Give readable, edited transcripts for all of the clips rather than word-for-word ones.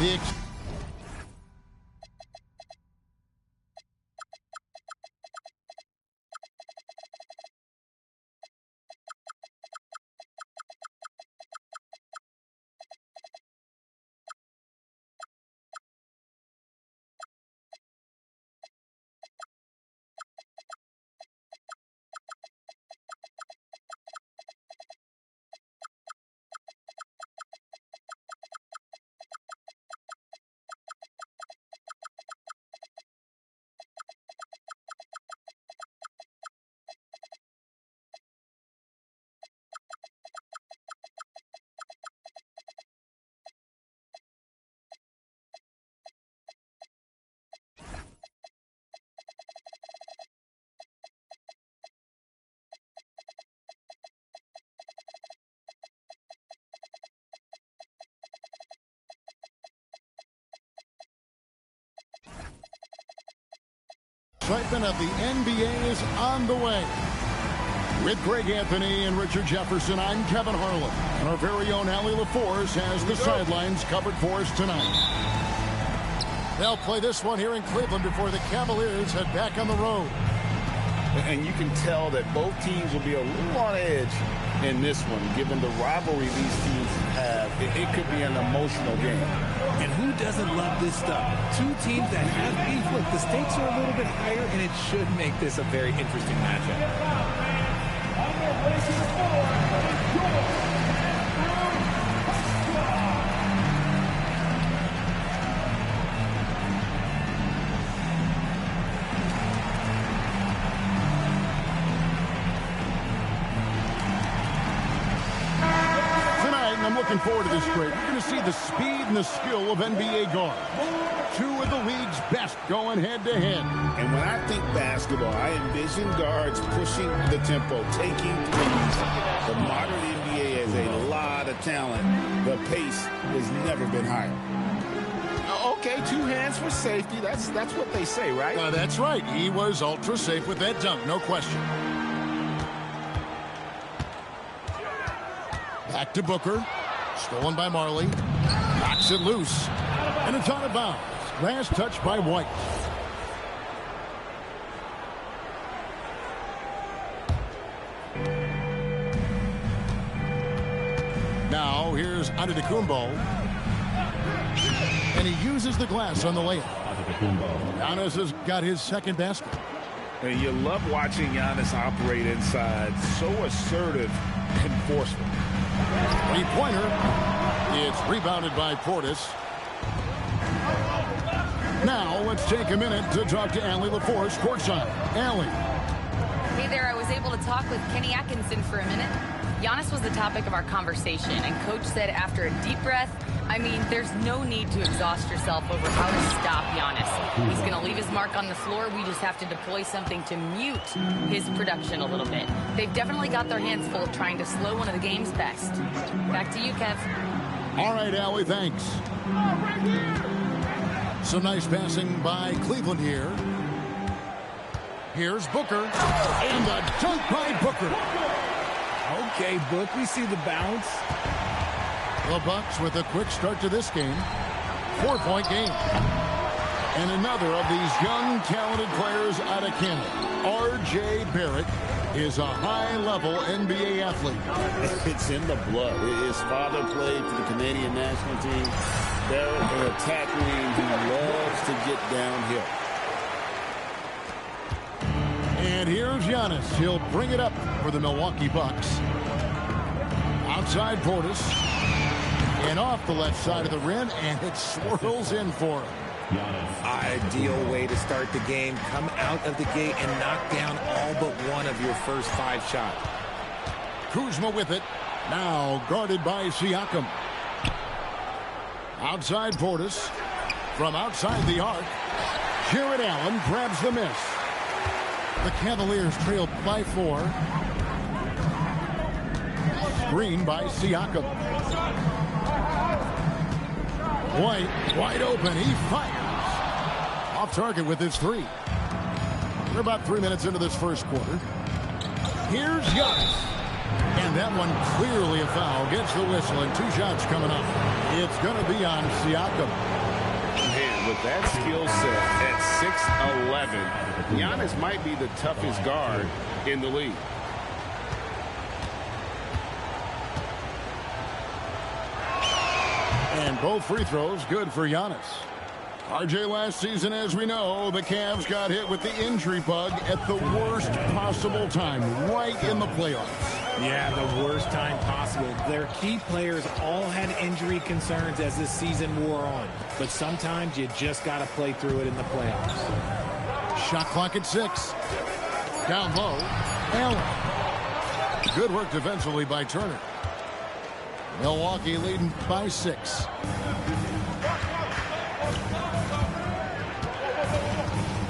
The excitement of the NBA is on the way. With Greg Anthony and Richard Jefferson, I'm Kevin Harlan. And our very own Allie LaForce has the sidelines covered for us tonight. They'll play this one here in Cleveland before the Cavaliers head back on the road. And you can tell that both teams will be a little on edge in this one, given the rivalry these teams have. It could be an emotional game. And who doesn't love this stuff? Two teams that have beef. Look, the stakes are a little bit higher, and it should make this a very interesting matchup. I'm looking forward to this great. You're going to see the speed and the skill of NBA guards. Two of the league's best going head-to-head. And when I think basketball, I envision guards pushing the tempo, taking threes. The modern NBA has a lot of talent. The pace has never been higher. Okay, 2 hands for safety. That's what they say, right? That's right. He was ultra safe with that dunk, no question. Back to Booker. Stolen by Marley. Knocks it loose. And it's out of bounds. Last touch by White. Now here's Antetokounmpo. And he uses the glass on the layup. Giannis has got his second basket. And you love watching Giannis operate inside. So assertive and forceful. Three-pointer. It's rebounded by Portis. Now let's take a minute to talk to Allie LaForce courtside. Allie. Hey there, I was able to talk with Kenny Atkinson for a minute. Giannis was the topic of our conversation, and Coach said after a deep breath, I mean, there's no need to exhaust yourself over how to stop Giannis. He's going to leave his mark on the floor. We just have to deploy something to mute his production a little bit. They've definitely got their hands full of trying to slow one of the game's best. Back to you, Kev. All right, Allie, thanks. Some nice passing by Cleveland here. Here's Booker. And the dunk by Booker. Okay, Book, we see the bounce. The Bucks with a quick start to this game. 4-point game. And another of these young, talented players out of Canada. R.J. Barrett is a high-level NBA athlete. It's in the blood. His father played for the Canadian national team. Barrett, an attack wing who loves to get downhill. And here's Giannis. He'll bring it up for the Milwaukee Bucks. Outside Portis. And off the left side of the rim, and it swirls in for him. Ideal way to start the game. Come out of the gate and knock down all but one of your first 5 shots. Kuzma with it. Now guarded by Siakam. Outside Portis. From outside the arc. Jarrett Allen grabs the miss. The Cavaliers trailed by 4. Screen by Siakam. White, wide open. He fires. Off target with his 3. We're about 3 minutes into this first quarter. Here's Giannis. And that one clearly a foul. Gets the whistle and 2 shots coming up. It's going to be on Siakam. Man, with that skill set at 6'11", Giannis might be the toughest guard in the league. And both free throws good for Giannis. RJ, last season, as we know, the Cavs got hit with the injury bug at the worst possible time, right in the playoffs. Yeah, the worst time possible. Their key players all had injury concerns as the season wore on. But sometimes you just got to play through it in the playoffs. Shot clock at 6. Down low. Allen. Good work defensively by Turner. Milwaukee leading by 6.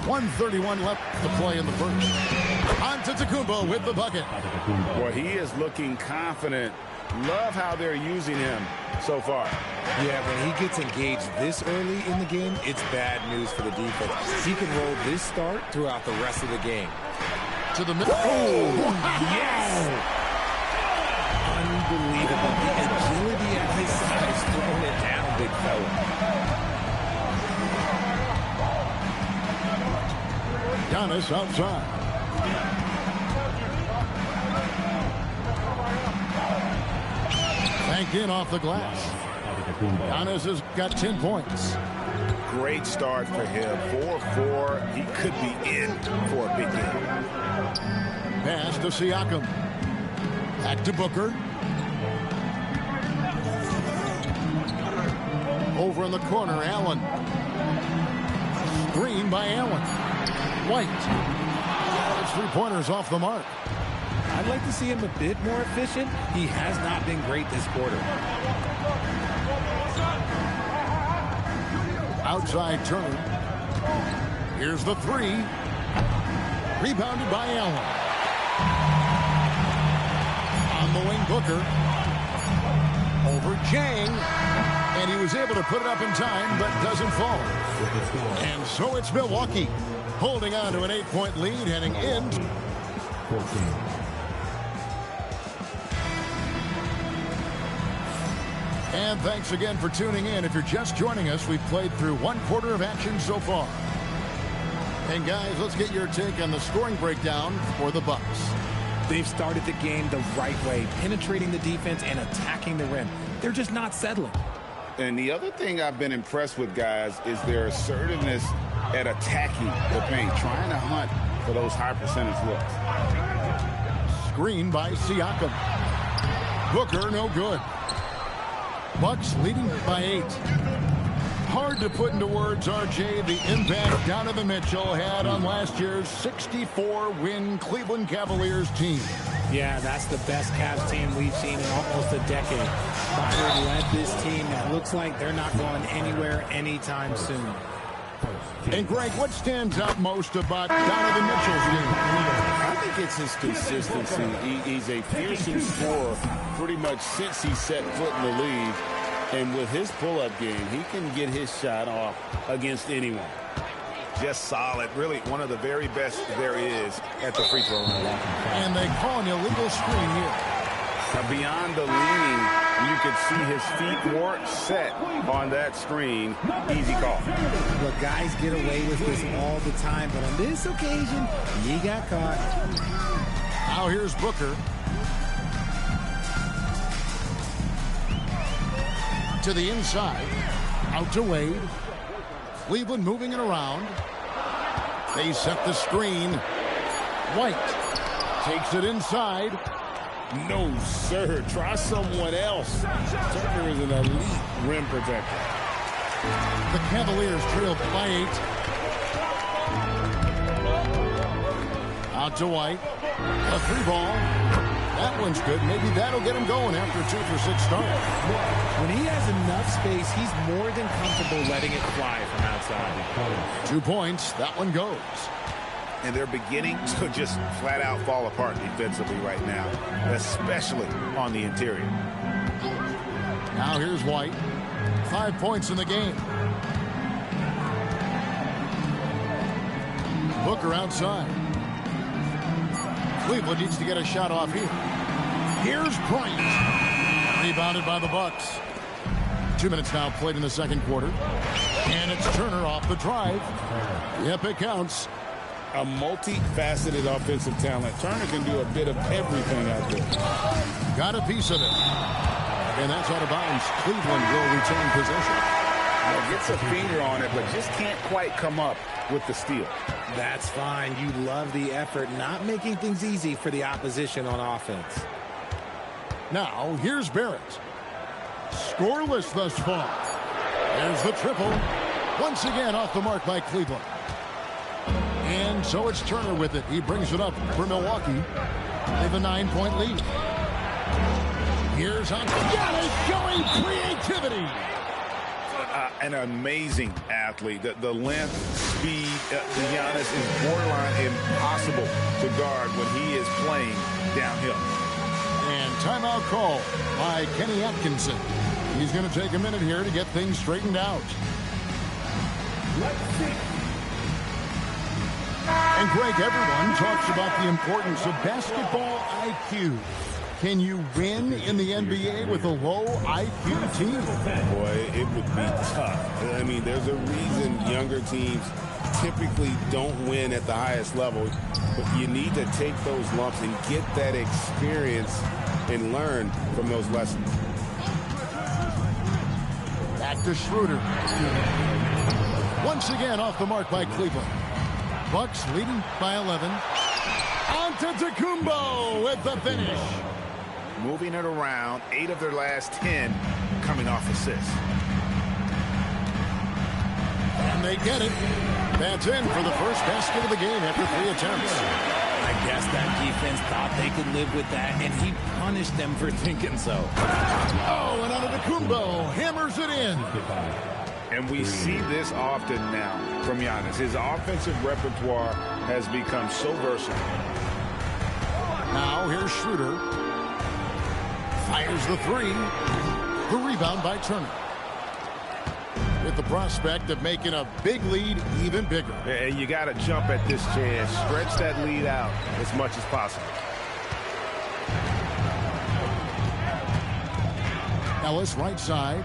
.131 left to play in the first. Antetokounmpo with the bucket. Well, he is looking confident. Love how they're using him so far. Yeah, when he gets engaged this early in the game, it's bad news for the defense. He can roll this start throughout the rest of the game. To the middle. Oh, yes! Unbelievable. The agility at his size, throwing it down, big fella. Giannis outside. Banked in off the glass. Giannis has got 10 points. Great start for him. 4-4. He could be in for a big game. Pass to Siakam. Back to Booker. Over in the corner, Allen. Screen by Allen. White. It's 3-pointers off the mark. I'd like to see him a bit more efficient. He has not been great this quarter. Outside Turner. Here's the 3. Rebounded by Allen. On the wing, Booker. Over Jang. And he was able to put it up in time, but doesn't fall. And so it's Milwaukee holding on to an 8-point lead heading in. 14. And thanks again for tuning in. If you're just joining us, we've played through 1 quarter of action so far. And guys, let's get your take on the scoring breakdown for the Bucks. They've started the game the right way, penetrating the defense and attacking the rim. They're just not settling. And the other thing I've been impressed with, guys, is their assertiveness at attacking the paint, trying to hunt for those high percentage looks. Screen by Siakam. Booker, no good. Bucks leading by 8. Hard to put into words, RJ, the impact Donovan Mitchell had on last year's 64-win Cleveland Cavaliers team. Yeah, that's the best Cavs team we've seen in almost a decade. Butler led this team that looks like they're not going anywhere anytime soon. And Greg, what stands out most about Donovan Mitchell's game? I think it's his consistency. He's a fearsome scorer pretty much since he set foot in the league. And with his pull-up game, he can get his shot off against anyone. Just solid. Really one of the very best there is at the free throw line. And they call an illegal screen here. Now beyond the leaning, you could see his feet weren't set on that screen. Easy call. Look, guys get away with this all the time, but on this occasion, he got caught. Now here's Booker. To the inside. Out to Wade. Cleveland moving it around. They set the screen. White takes it inside. No, sir. Try someone else. Turner is an elite rim protector. The Cavaliers trail by 8. Out to White. A 3-ball. That one's good. Maybe that'll get him going after a 2-for-6 start. When he has enough space, he's more than comfortable letting it fly from outside. 2 points. That one goes. And they're beginning to just flat out fall apart defensively right now, especially on the interior. Now here's White. 5 points in the game. Booker outside. Cleveland needs to get a shot off here. Here's Bryant. Rebounded by the Bucks. 2 minutes now played in the second quarter. And it's Turner off the drive. Yep, it counts. A multifaceted offensive talent. Turner can do a bit of everything out there. Got a piece of it. And that's out of bounds. Cleveland will retain possession. Gets a finger on it, but just can't quite come up with the steal. That's fine. You love the effort, not making things easy for the opposition on offense. Now, here's Barrett. Scoreless thus far. There's the triple. Once again off the mark by Cleveland. And so it's Turner with it. He brings it up for Milwaukee. They have a 9-point lead. Here's Giannis showing creativity. An amazing athlete. The length, speed, Giannis is borderline impossible to guard when he is playing downhill. And timeout call by Kenny Atkinson. He's going to take a minute here to get things straightened out. And Greg, everyone talks about the importance of basketball IQ. Can you win in the NBA with a low IQ team? Boy, it would be tough. I mean, there's a reason younger teams typically don't win at the highest level. But you need to take those lumps and get that experience and learn from those lessons. Back to Schroeder. Once again off the mark by Cleveland. Bucks leading by 11. Antetokounmpo with the finish. Moving it around, 8 of their last 10 coming off assists. And they get it. That's in for the first basket of the game after 3 attempts. I guess that defense thought they could live with that, and he punished them for thinking so. Oh, and Antetokounmpo hammers it in. And we see this often now from Giannis. His offensive repertoire has become so versatile. Now here's Schroeder. Fires the 3. The rebound by Turner. With the prospect of making a big lead even bigger. And you got to jump at this chance. Stretch that lead out as much as possible. Ellis right side.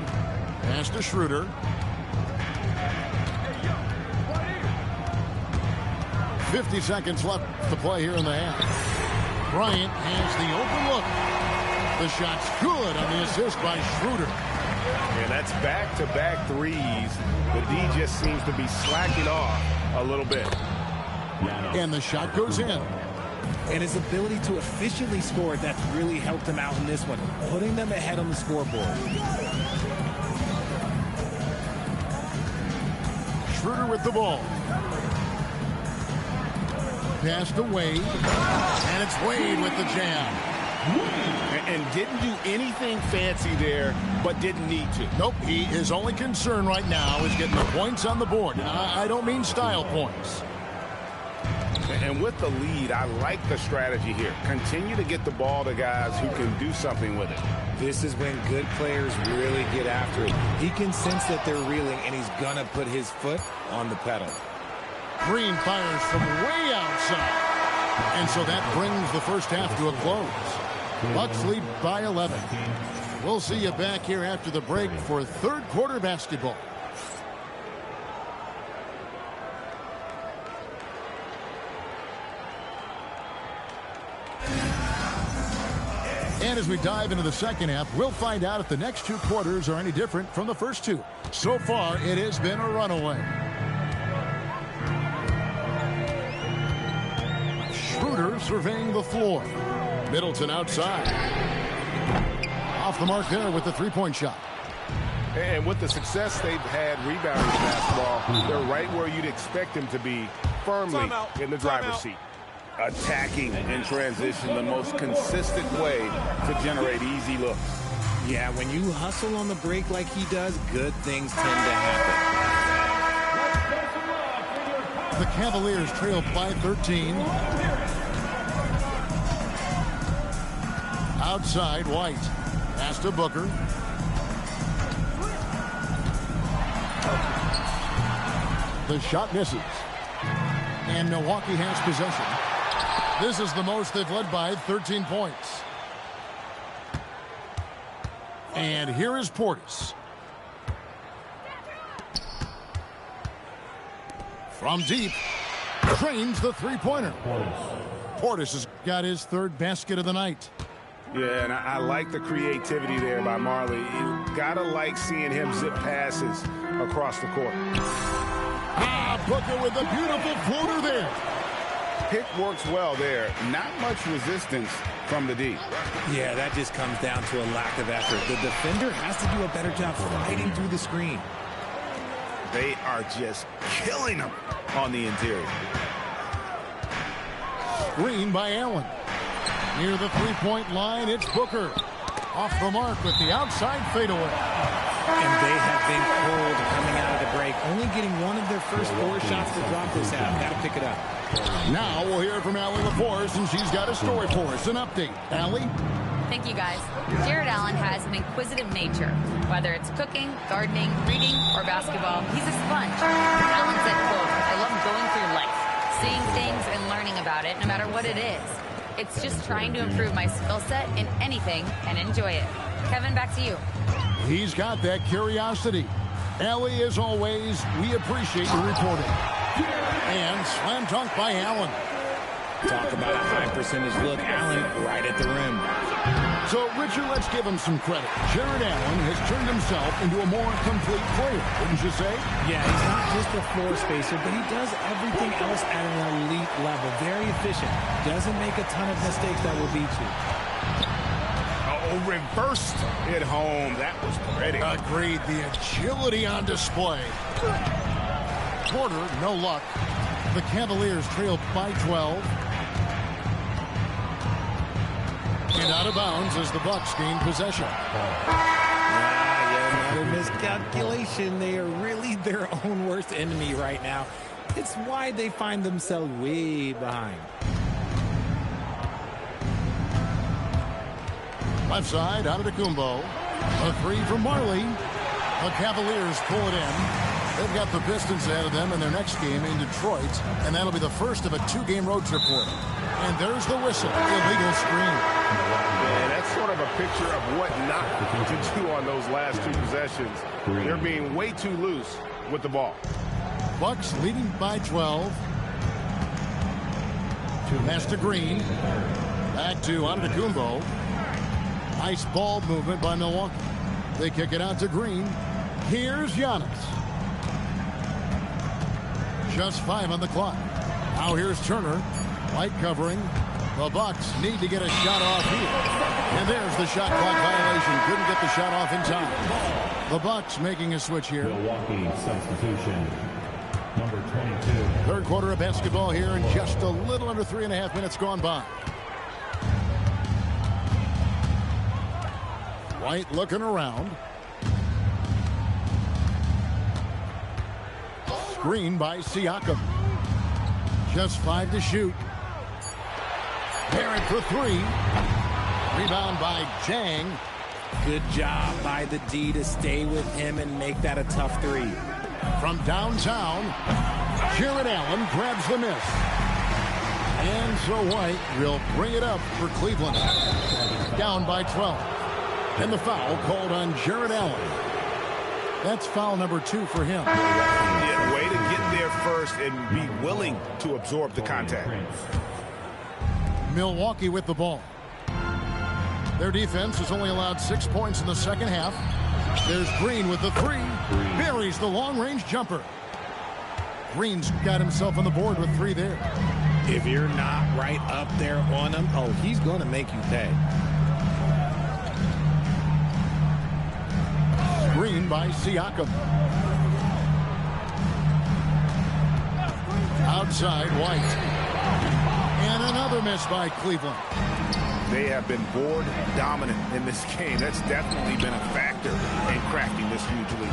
Pass to Schroeder. 50 seconds left to play here in the half. Bryant has the open look. The shot's good on the assist by Schroeder. And that's back-to-back threes. The D just seems to be slacking off a little bit. And the shot goes in. And his ability to efficiently score, that's really helped him out in this one, putting them ahead on the scoreboard. Schroeder with the ball. Pass to Wade. And it's Wade with the jam. And didn't do anything fancy there, but didn't need to. Nope, his only concern right now is getting the points on the board. And I don't mean style points. And with the lead, I like the strategy here. Continue to get the ball to guys who can do something with it. This is when good players really get after it. He can sense that they're reeling, and he's going to put his foot on the pedal. Green fires from way outside. And so that brings the first half to a close. Bucks lead by 11. We'll see you back here after the break for third quarter basketball. And as we dive into the second half, we'll find out if the next 2 quarters are any different from the first 2. So far, it has been a runaway. Schroeder surveying the floor. Middleton outside. Off the mark there with the 3-point shot. And with the success they've had rebounding basketball, they're right where you'd expect them to be, firmly in the driver's seat. Attacking in transition, the most consistent way to generate easy looks. Yeah, when you hustle on the break like he does, good things tend to happen. The Cavaliers trail by 13. Outside, White. Pass to Booker. The shot misses. And Milwaukee has possession. This is the most they've led by 13 points. And here is Portis. From deep, trains the three-pointer. Portis has got his third basket of the night. Yeah, and I like the creativity there by Marley. You gotta like seeing him zip passes across the court. Booker with a beautiful floater there. Pick works well there. Not much resistance from the D. Yeah, that just comes down to a lack of effort. The defender has to do a better job fighting through the screen. They are just killing them on the interior. Screen by Allen. Near the three-point line, it's Booker. Off the mark with the outside fadeaway. And they have been cold coming out of the break. Only getting one of their first 4 shots to drop this half. Got to pick it up. Now we'll hear from Allie LaForce, and she's got a story for us. An update. Allie? Thank you, guys. Jarrett Allen has an inquisitive nature. Whether it's cooking, gardening, reading, or basketball, he's a sponge. Allen said, quote, "I love going through life, seeing things and learning about it, no matter what it is. It's just trying to improve my skill set in anything and enjoy it." Kevin, back to you. He's got that curiosity. Allie, as always, we appreciate your reporting. And slam dunk by Allen. Talk about a high percentage look. Allen right at the rim. So, Richard, let's give him some credit. Jarrett Allen has turned himself into a more complete player, wouldn't you say? Yeah, he's not just a floor spacer, but he does everything else at an elite level. Very efficient. Doesn't make a ton of mistakes that will beat you. Oh, reversed it home. That was pretty. Agreed. The agility on display. Porter, no luck. The Cavaliers trail by 12. And out of bounds as the Bucks gain possession. Another miscalculation. They are really their own worst enemy right now. It's why they find themselves way behind. Left side, Antetokounmpo. A three from Marley. The Cavaliers pull it in. They've got the Pistons ahead of them in their next game in Detroit, and that'll be the first of a 2-game road trip for them. And there's the whistle. Illegal screen. Yeah, that's sort of a picture of what not to do on those last 2 possessions. They're being way too loose with the ball. Bucks leading by 12. Pass to Green. Back to Antetokounmpo. Nice ball movement by Milwaukee. They kick it out to Green. Here's Giannis. Just 5 on the clock. Now here's Turner. Light covering. The Bucks need to get a shot off here. And there's the shot clock violation. Couldn't get the shot off in time. The Bucks making a switch here. Milwaukee substitution. Number 22. Third quarter of basketball here in just a little under 3.5 minutes gone by. White looking around. Screen by Siakam. Just 5 to shoot. Barrett for 3. Rebound by Jang. Good job by the D to stay with him and make that a tough 3. From downtown, Jarrett Allen grabs the miss. And so White will bring it up for Cleveland. Down by 12. And the foul called on Jarrett Allen. That's foul number 2 for him. Yeah, way to get there first and be willing to absorb the contact. Milwaukee with the ball. Their defense has only allowed 6 points in the second half. There's Green with the 3. Buries the long-range jumper. Green's got himself on the board with 3 there. If you're not right up there on him, oh, he's going to make you pay. Green by Siakam. Outside, White. And another miss by Cleveland. They have been board dominant in this game. That's definitely been a factor in cracking this huge lead.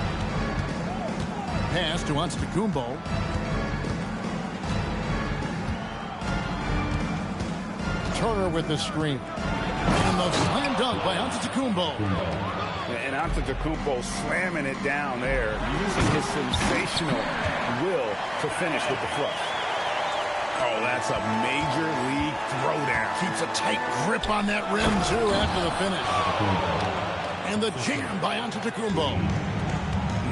Pass to Antetokounmpo. Turner with the screen. And the slam dunk by Antetokounmpo. And Antetokounmpo slamming it down there, using his sensational will to finish with the flush. Oh, that's a major league throwdown. Keeps a tight grip on that rim, too, after the finish. And the jam by Antetokounmpo.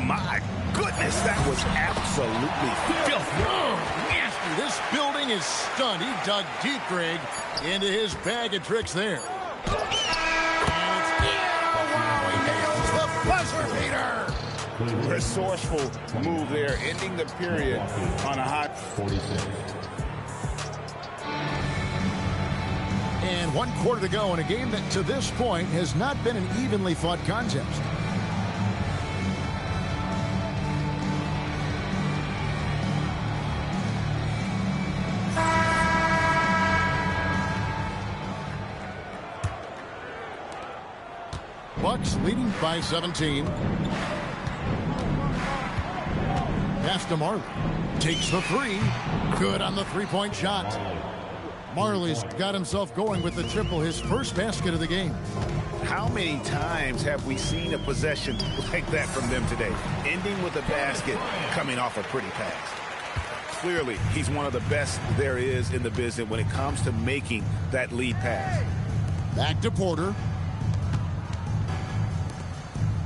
My goodness, that was absolutely filthy. Oh, nasty. This building is stunned. He dug deep, Greg, into his bag of tricks there. And it's, wow, he nails the buzzer beater. Resourceful move there, ending the period on a hot 46. And 1 quarter to go in a game that to this point has not been an evenly fought contest. Bucks leading by 17. Pass to Marley. Takes the three. Good on the three-point shot. Marley's got himself going with the triple, his first basket of the game. How many times have we seen a possession like that from them today? Ending with a basket, coming off a pretty pass. Clearly, he's one of the best there is in the business when it comes to making that lead pass. Back to Porter.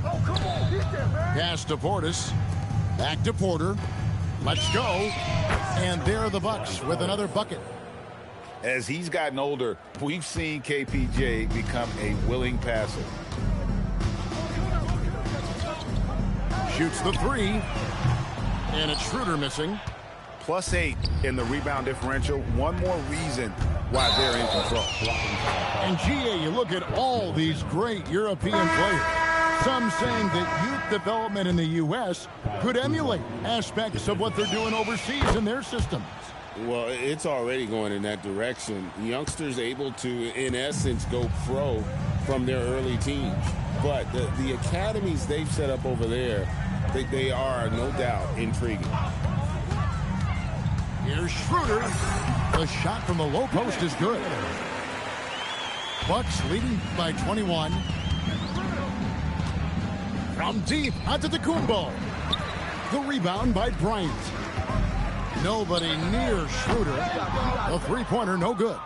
Pass to Portis. Back to Porter. Let's go. And there are the Bucks with another bucket. As he's gotten older, we've seen KPJ become a willing passer. Shoots the three. And it's Schroeder missing. +8 in the rebound differential. One more reason why they're in control. And GA, you look at all these great European players. Some saying that youth development in the U.S. could emulate aspects of what they're doing overseas in their systems. Well, it's already going in that direction. Youngsters able to, in essence, go pro from their early teens. But the academies they've set up over there, they are, no doubt, intriguing. Here's Schroeder. The shot from the low post is good. Bucks leading by 21. From deep, Antetokounmpo. The rebound by Bryant. Nobody near Schroeder. The three-pointer, no good.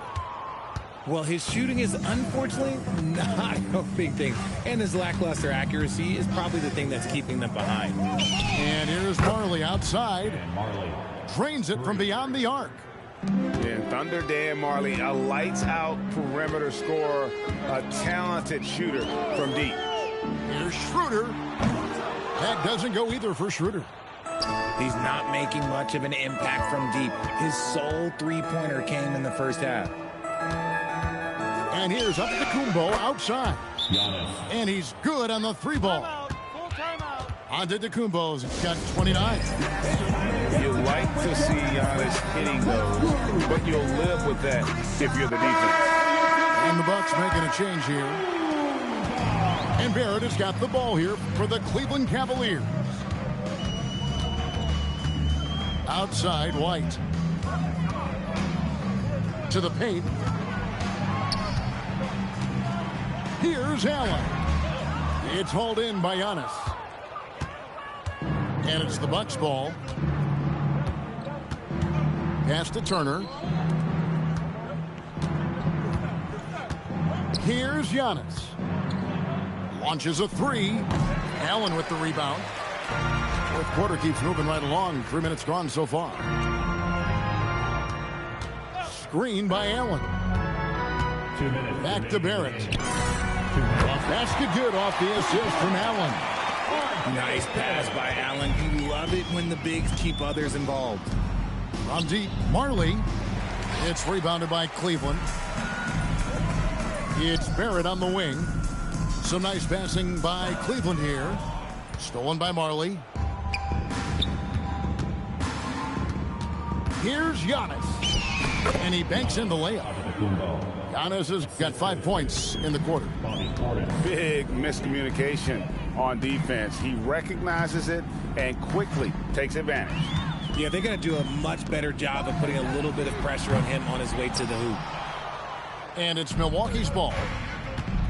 Well, his shooting is unfortunately not a big thing. And his lackluster accuracy is probably the thing that's keeping them behind. And here's Marley outside. And Marley. Drains it from beyond the arc. And Thunder Dan Marley, a lights-out perimeter scorer, a talented shooter from deep. Here's Schroeder. That doesn't go either for Schroeder. He's not making much of an impact from deep. His sole three-pointer came in the first half. And here's Antetokounmpo outside. Giannis. And he's good on the three ball. Antetokounmpo's got 29. You like to see Giannis hitting those, but you'll live with that if you're the defense. And the Bucks making a change here. And Barrett has got the ball here for the Cleveland Cavaliers. Outside, White. To the paint. Here's Allen. It's hauled in by Giannis. And it's the Bucks ball. Pass to Turner. Here's Giannis. Launches a three. Allen with the rebound. Fourth quarter keeps moving right along. 3 minutes gone so far. Screen by Allen. 2 minutes. Back to Barrett. Basket good off the assist from Allen. Nice pass by Allen. You love it when the bigs keep others involved. From deep, Marley. It's rebounded by Cleveland. It's Barrett on the wing. Some nice passing by Cleveland here. Stolen by Marley. Here's Giannis. And he banks in the layup. Giannis has got 5 points in the quarter. Big miscommunication on defense. He recognizes it and quickly takes advantage. Yeah, they're going to do a much better job of putting a little bit of pressure on him on his way to the hoop. And it's Milwaukee's ball.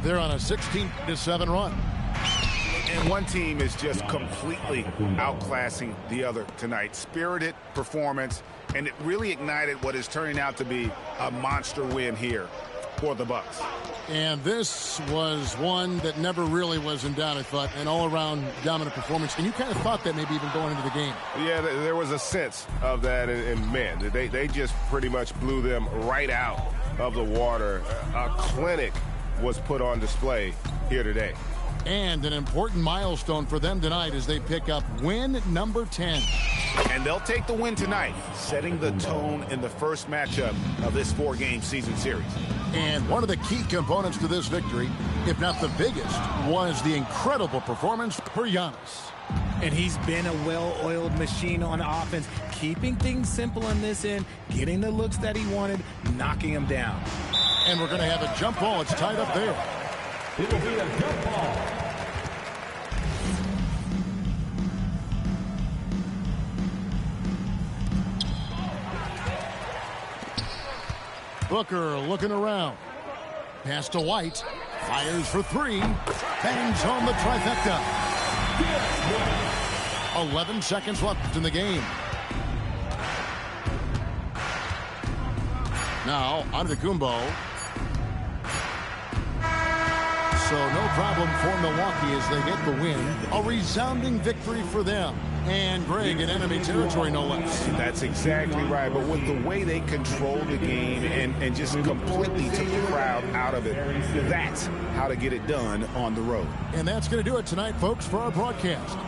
They're on a 16-7 run. And one team is just completely outclassing the other tonight. Spirited performance, and it really ignited what is turning out to be a monster win here. for the Bucks. And this was one that never really was in doubt, I thought, an all-around dominant performance. And you kind of thought that maybe even going into the game. Yeah, there was a sense of that, and man, they just pretty much blew them right out of the water. A clinic was put on display here today. And an important milestone for them tonight as they pick up win number 10. And they'll take the win tonight, setting the tone in the first matchup of this 4-game season series. And one of the key components to this victory, if not the biggest, was the incredible performance for Giannis. And he's been a well-oiled machine on offense, keeping things simple on this end, getting the looks that he wanted, knocking them down. And we're going to have a jump ball. It's tied up there. It will be a jump ball. Booker looking around. Pass to White. Fires for three. Bangs home the trifecta. 11 seconds left in the game. Now, Antetokounmpo. So no problem for Milwaukee as they get the win. A resounding victory for them. And Greg in enemy territory, no less. That's exactly right. But with the way they controlled the game and just completely took the crowd out of it, that's how to get it done on the road. And that's going to do it tonight, folks, for our broadcast.